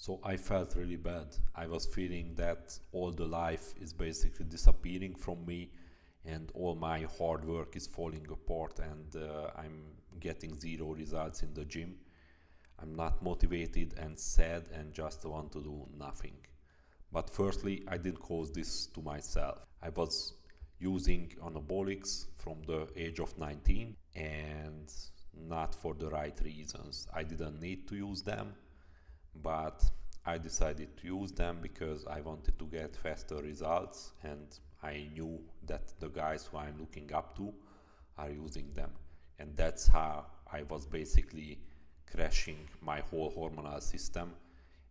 So I felt really bad. I was feeling that all the life is basically disappearing from me and all my hard work is falling apart, and I'm getting zero results in the gym. I'm not motivated and sad and just want to do nothing. But firstly, I didn't cause this to myself. I was using anabolics from the age of 19 and not for the right reasons. I didn't need to use them, but I decided to use them because I wanted to get faster results, and I knew that the guys who I'm looking up to are using them. And that's how I was basically crashing my whole hormonal system,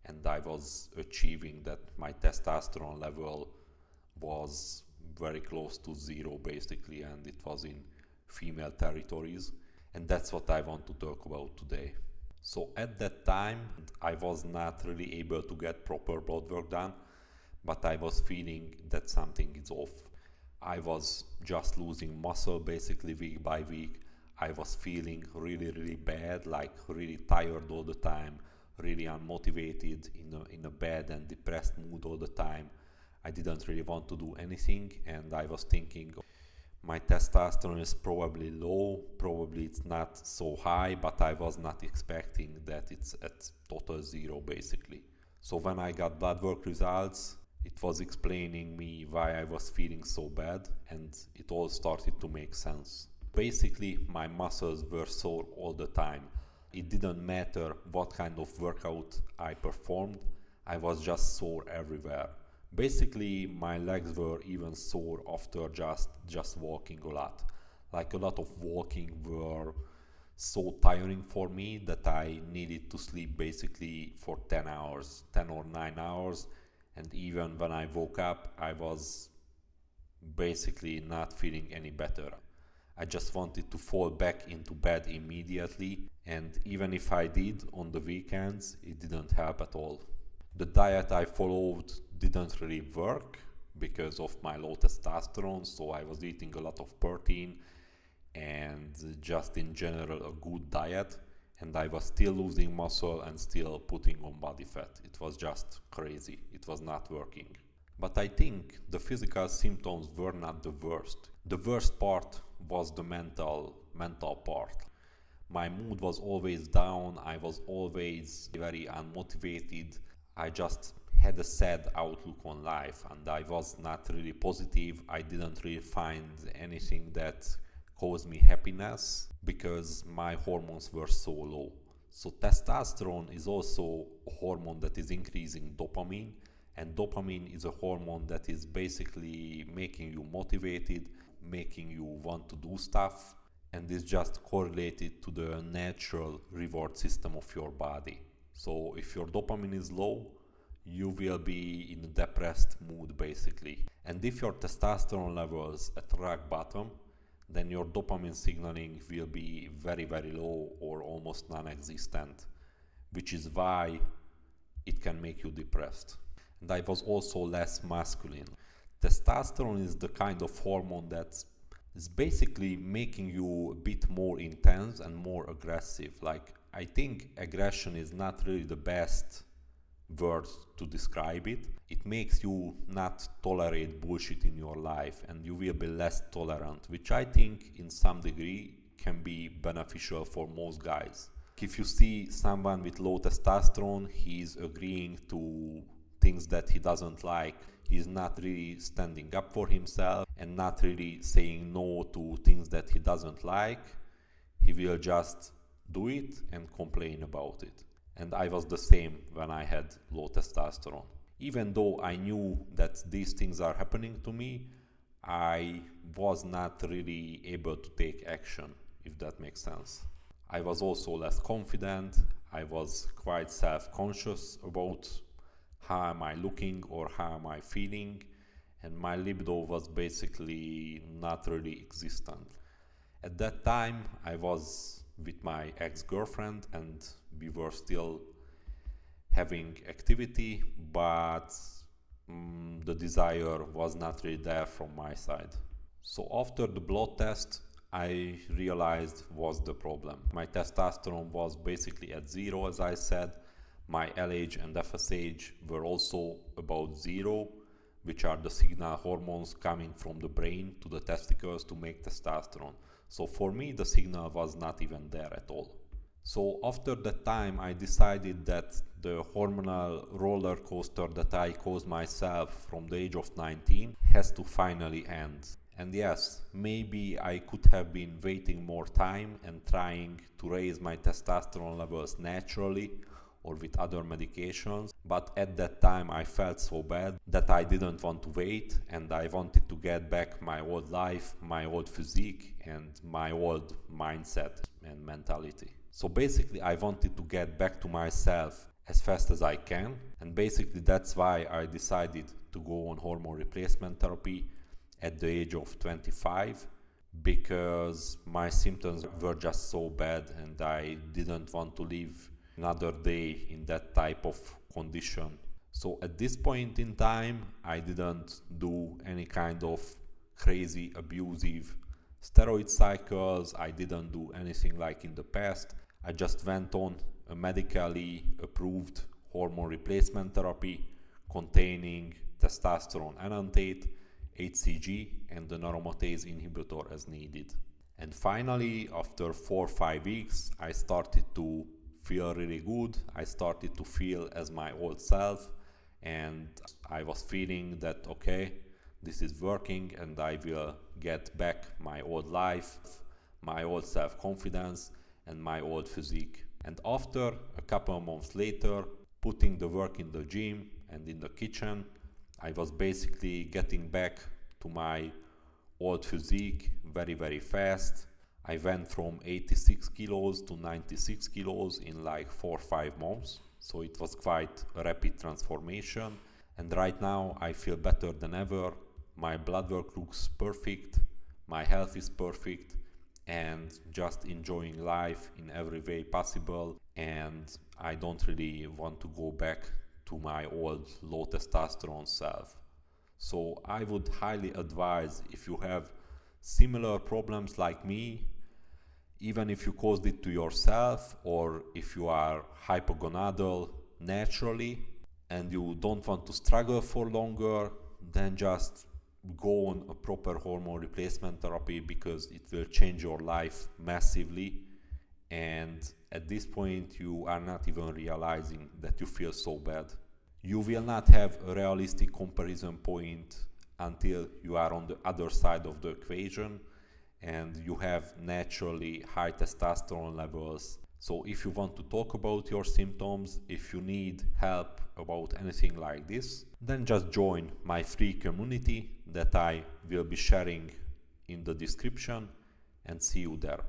and I was achieving that my testosterone level was very close to zero basically, and it was in female territories. And that's what I want to talk about today. So at that time, I was not really able to get proper blood work done, but I was feeling that something is off. I was just losing muscle basically week by week. I was feeling really bad, like really tired all the time, really unmotivated, in a bad and depressed mood all the time. I didn't really want to do anything, and I was thinking my testosterone is probably low, probably it's not so high, but I was not expecting that it's at total zero basically. So when I got blood work results, it was explaining me why I was feeling so bad, and it all started to make sense. Basically, my muscles were sore all the time. It didn't matter what kind of workout I performed, I was just sore everywhere. Basically, my legs were even sore after just walking a lot. Like a lot of walking were so tiring for me that I needed to sleep basically for 10 hours, 10 or 9 hours. And even when I woke up, I was basically not feeling any better. I just wanted to fall back into bed immediately, and even if I did on the weekends, it didn't help at all. The diet I followed didn't really work because of my low testosterone, so I was eating a lot of protein and just in general a good diet, and I was still losing muscle and still putting on body fat. It was just crazy. It was not working. But I think the physical symptoms were not the worst. The worst part was the mental part. My mood was always down. I was always very unmotivated. I just had a sad outlook on life, and I was not really positive. I didn't really find anything that caused me happiness because my hormones were so low. So testosterone is also a hormone that is increasing dopamine, and dopamine is a hormone that is basically making you motivated, making you want to do stuff, and is just correlated to the natural reward system of your body. So if your dopamine is low, you will be in a depressed mood basically. And if your testosterone levels at rock bottom, then your dopamine signaling will be very low or almost non-existent, which is why it can make you depressed. And I was also less masculine. Testosterone is the kind of hormone that is basically making you a bit more intense and more aggressive. Like, I think aggression is not really the best word to describe it. It makes you not tolerate bullshit in your life, and you will be less tolerant, which I think in some degree can be beneficial for most guys. If you see someone with low testosterone, he's agreeing to things that he doesn't like. He's not really standing up for himself and not really saying no to things that he doesn't like. He will just do it and complain about it. And I was the same when I had low testosterone. Even though I knew that these things are happening to me, I was not really able to take action, if that makes sense. I was also less confident. I was quite self-conscious about how am I looking or how am I feeling, and my libido was basically not really existent. At that time, I was with my ex-girlfriend and we were still having activity, but the desire was not really there from my side. So after the blood test, I realized was the problem. My testosterone was basically at zero, as I said. My LH and FSH were also about zero, which are the signal hormones coming from the brain to the testicles to make testosterone. So for me, the signal was not even there at all. So after that time, I decided that the hormonal roller coaster that I caused myself from the age of 19 has to finally end. And yes, maybe I could have been waiting more time and trying to raise my testosterone levels naturally or with other medications, but at that time I felt so bad that I didn't want to wait, and I wanted to get back my old life, my old physique, and my old mindset and mentality. So basically I wanted to get back to myself as fast as I can, and basically that's why I decided to go on hormone replacement therapy at the age of 25, because my symptoms were just so bad and I didn't want to live another day in that type of condition. So at this point in time, I didn't do any kind of crazy abusive steroid cycles. I didn't do anything like in the past. I just went on a medically approved hormone replacement therapy containing testosterone enanthate, HCG, and an aromatase inhibitor as needed. And finally, after 4 or 5 weeks, I started to feel really good. I started to feel as my old self, and I was feeling that okay, this is working and I will get back my old life, my old self-confidence, and my old physique. And after a couple of months later, putting the work in the gym and in the kitchen, I was basically getting back to my old physique very fast. I went from 86 kilos to 96 kilos in like 4 or 5 months. So it was quite a rapid transformation. And right now I feel better than ever. My blood work looks perfect. My health is perfect. And just enjoying life in every way possible. And I don't really want to go back to my old low testosterone self. So I would highly advise, if you have similar problems like me, even if you caused it to yourself, or if you are hypogonadal naturally and you don't want to struggle for longer, then just go on a proper hormone replacement therapy, because it will change your life massively. And at this point you are not even realizing that you feel so bad. You will not have a realistic comparison point until you are on the other side of the equation and you have naturally high testosterone levels. So if you want to talk about your symptoms, if you need help about anything like this, then just join my free community that I will be sharing in the description, and see you there.